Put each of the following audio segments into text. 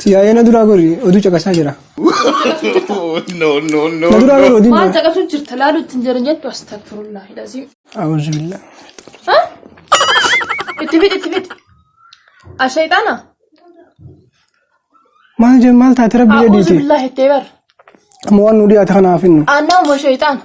Siyaayee na duraa gori oduu caqasaa jira. No. Na duraa gori oduu. Maal caqasuu jirta laaluutti hin jiran jettu astagfirullah lazim. A'uuzu billah. Ha? Itti fit. Ashaytaana. Maal taate rabbi jedhiiti. A'uuzu billah itti bar. Amma waan nu dhiyaate kanaaf innu. Annaa mo shaytaan.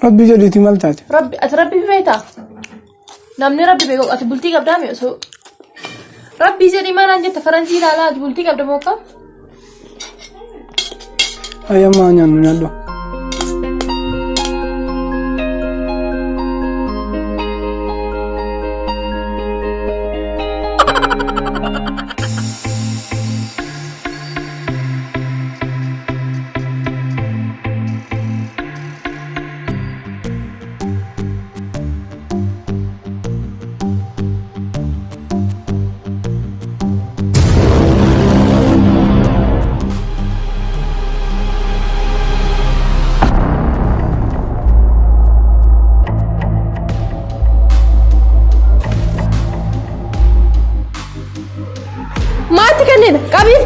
Rabbi jedhiiti maal taate. Rabbi beeta. Namni rabbi beeku ati bultii qabdaame osoo rabbi jedhi maanaan jetta faranjii ilaalaa ati bultii qabda mooqa. Ayyamaa nyaannu nyaadhu.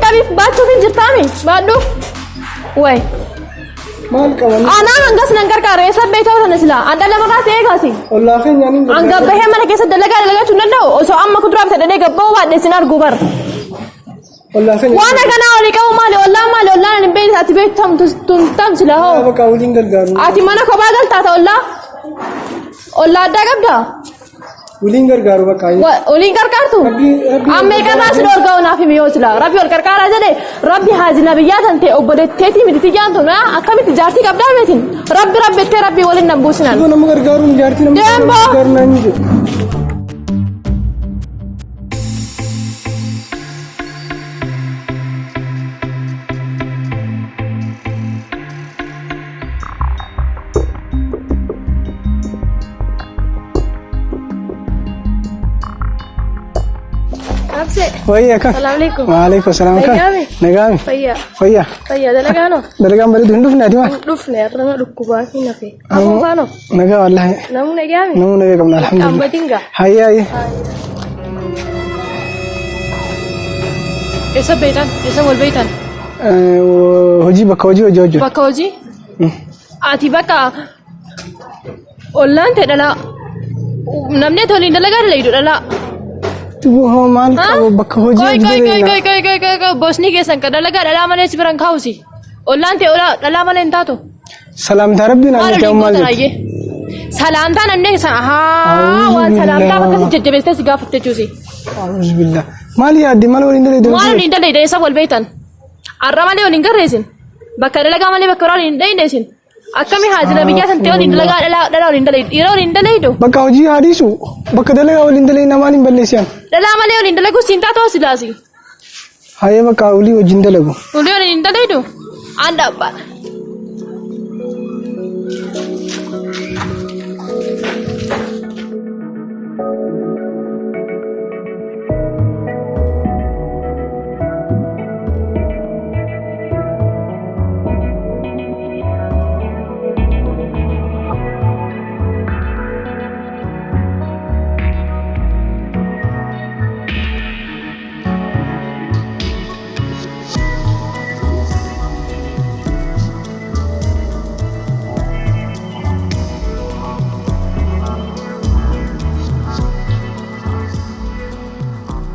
Kabif baatu fin jirtami baadhu way maal qaban ana hangas nan gargaare sabbeetoo sana sila anda lama kaase eegasi wallahi nyaani anga bahe mana keessa dalagaa tunnandoo osoo amma kuduraa bitadhee gabboo baadhe sin argu bar wallahi waan kana oli qabu maali wallahi nan beeyta ati beektam tuntam sila ho baka waliin gargaaru ati mana kophaa galtaa ta'olla olla adda qabda waliin gargaaru baka waliin gargaartu amma eegaraa si dorgaa naaf himiyoo sila rabbi ol gargaaraa jedhe rabbi haazina biyyaatan ta'e obboleetteetii miti jaantu na akkamitti jaartii qabdaa beetin rabbi waliin nan buusinan nama gargaaruun jaartii nama gargaaru naan jedhu Wahai kak. Assalamualaikum. Waalaikumsalam kak. Nagami. Faya. Dalagano. Dalagan bari dunduf na diwa. Dufne arna dukkuba hinafe. Aku fano. Naga wallahi. Namu nagami. Namu naga kamna alhamdulillah. Ambatinga. Hayya. Esa beitan, esa wal beitan. Hoji baka hoji. Baka hoji? Ati baka Ollaan ta'e dhala namni toliin dalagaa dalayidu dhala. Tubuh maal qabu bakka hojii Koi bosni keessan ka dalagaa dhalaa malee si biran kaawusi. Ollaan ta'e dhalaa malee hin taatu. Salaamtaa rabbiin ani ta'u maal jechuudha. Salaamtaa namni waan salaamtaa bakka si jajjabeessitee si gaafatte jechuusi. Bismillah. Maal yaaddi maal waliin dalaydu? Maal waliin dalaydu isa wal beektan. Arra malee waliin garreessin. Bakka dalagaa malee bakka biraa waliin dalaydeessin. Akkami haazina biyyaa san ta'e waliin dalagaa dhalaa waliin dalaydu. Dhiira waliin dalaydu. Bakka hojii haadisu bakka dalagaa waliin dalaydu namaan hin balleessiyan. Dhalaa malee waliin dalagu siin taatoo silaasi. Hayyee bakka olii wajjin dalagu. Olii waliin dalaydu. Anda abbaa.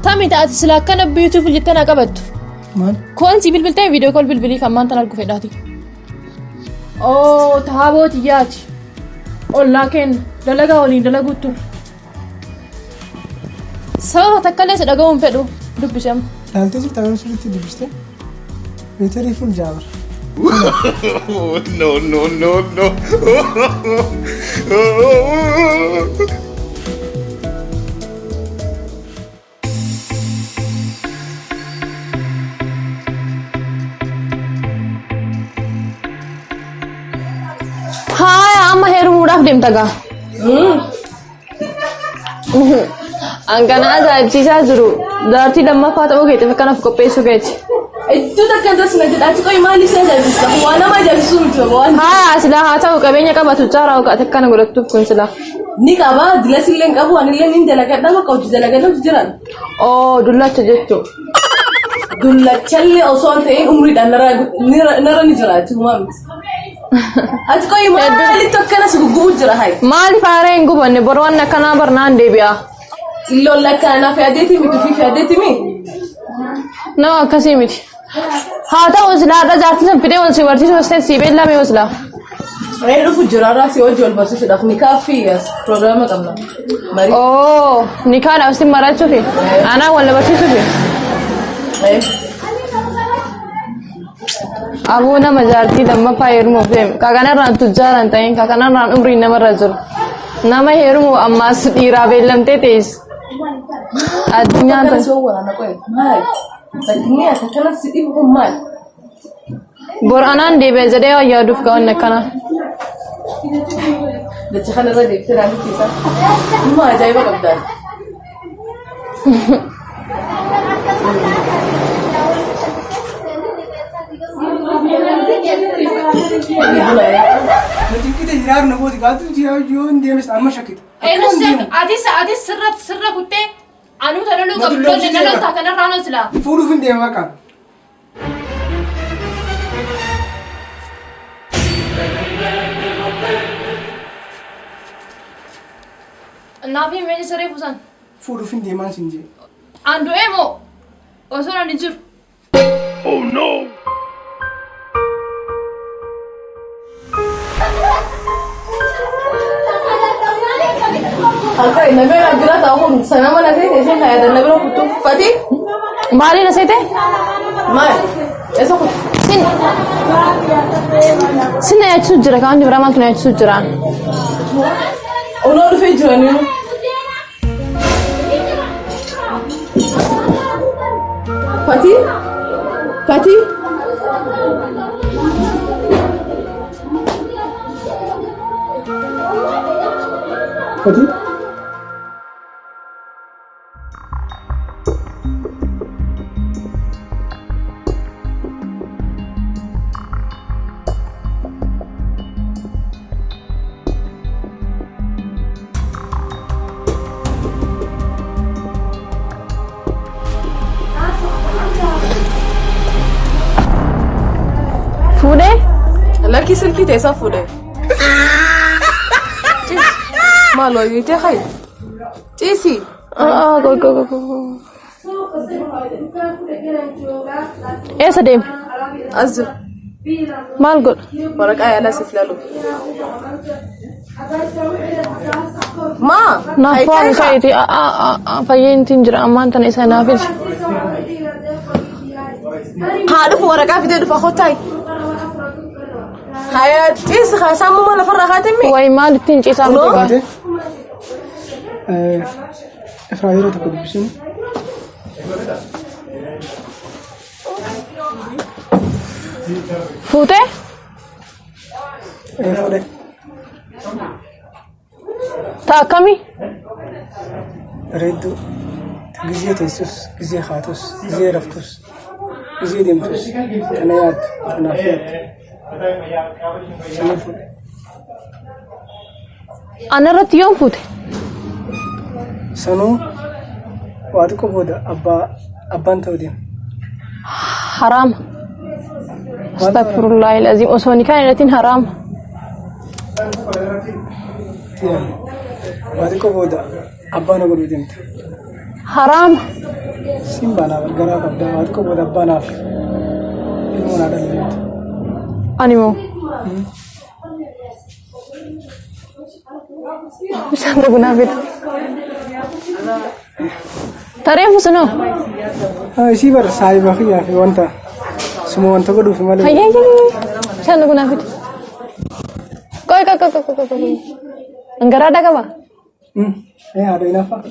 Tami taati sila kana beautiful jettana qabattu. Maal? Koon si bilbiltee video call bilbilii kan maanta argu fedhaati. Oh taabooti yaati. Ollaa kenna dalagaa waliin dalaguutu. Sababa takkalee si dhaga'uun fedhu dubbisama. Laaltee jirta kan sirriitti dubbiste? Beetarii fuul jaabara. No. Hai, amma heerumuudhaaf deemta gaa. Angana ajaa'ibsiisaa jiru. Daartii lammaffaa ta'uu keetiif kanaaf qopheessuu keeti. Iddoo takka tasuma jedhaati qoy maali isa ajaa'ibsiisa? Waan nama ajaa'ibsiisu miti waan. Haa, silaa haa ta'u qabeenya qabatu caaraa akka akkana godhattuuf kun silaa. Ni qaba dila silleen qabu anillee ni dalagadha makka hojii dalagadha jiran. Oh, dullacha jechuun. Dullachallee osoo hin ta'in umriidhaan nara ni jiraati uumaa miti. Ati qoyi maalitti akkana si gugubu jira hayi. Maaliif haaree hin gubanne boroon akkanaa barnaan deebi'a. Illoon lakkaanaa fi adeeti miti fi adeeti mi. Nama akkasii miti. Haa ta'u silaadha jaartisan fidee wal si barsiisu hosteen si beellamee waslaa. Reen dhufu jira raasii hojii wal barsiisuudhaaf nikaa fi piroogiraama qabna. Oh, nikaadhaaf si marachuufi. Anaa wal barsiisuufi. Abuu nama jaartii lammaffaa heerumuuf deeme. Kakanarraan tujjaaraan ta'in kakanarraan umriin namarra jiru. Nama heerumu ammaas dhiiraa beellamtee teessi. Addunyaan Akkana si waraana qoye maali? Addunyaa akkana si dhibu maali? bor anaan deebi'ee jedhee wayyaaduuf ka'oon akkana. Dacha kanarra deebitee raamitiisa. Dhuma ajaa'iba qabdaan. Nanti kita jirar na buat gatu dia jual dia mesti amma sakit. Atis sirra kuttee anuu tanaluu qabdoonni dhaloota kanarraan oslaa. Furu fin dia makan. Naafi meeshaa saree buusan. Furu fin dia man sinje. Andu emo osoo nani jiru. Oh no! Akka inni bira jira ta'u kun sana mana ta'e isheen fayyadamu na bira kutu fati. Maali na seete? Maali? Eessa kutu? Sin na yaachuu jira kaan jibraa maaltu na yaachuu jira. Onoo dhufee jiranii. Fati? Fati? Fati? Fuudhee? Lakki silkii teessaa fuudhee. Maaloo hiitee hayi? Ciisi. Go. Eessa deema? As jira. Maal godha? Waraqaa yaalaa siif laalu. Maa? Naaf waan ka'eeti fayyeentiin jira ammaan tana isa naafis. Haa dhufu waraqaa fidee dhufa hottaayi. Haya ciisi haa sammuma lafarraa haatimi. Wayi maal ittiin ciisaa dhugaa? Efraayiroo tokko dubbisuun. Fuutee? Fuudhee. Ta'a akkamii? Reedduu. Gizee teessus, gizee haatus, gizee raftus, gizee deemtus. Kana yaaddu, kanaaf yaaddu. Sanii fuudhe. Anarratti yoom fuute? Sanuu waa xiqqoo booda abbaan ta'uu deema. Haraama. Astagfirullahi alazim osoo nikaan irrattiin haraama. Waa xiqqoo booda abbaan godhuu deemta. Haraama. Simbaanaaf garaa qabda waa xiqqoo booda abbaanaaf ilmoo naa dhala deemta. Ani moo? Bishaan dhugunaa fida. Tareefu sunoo? Ishii bara saayibaa kiyyaa fi wanta suma wanta godhuuf malee. Hayyayyee bishaan dhugunaa fida. Qoy. Angaraadha qaba? Haadha hinaaffaa.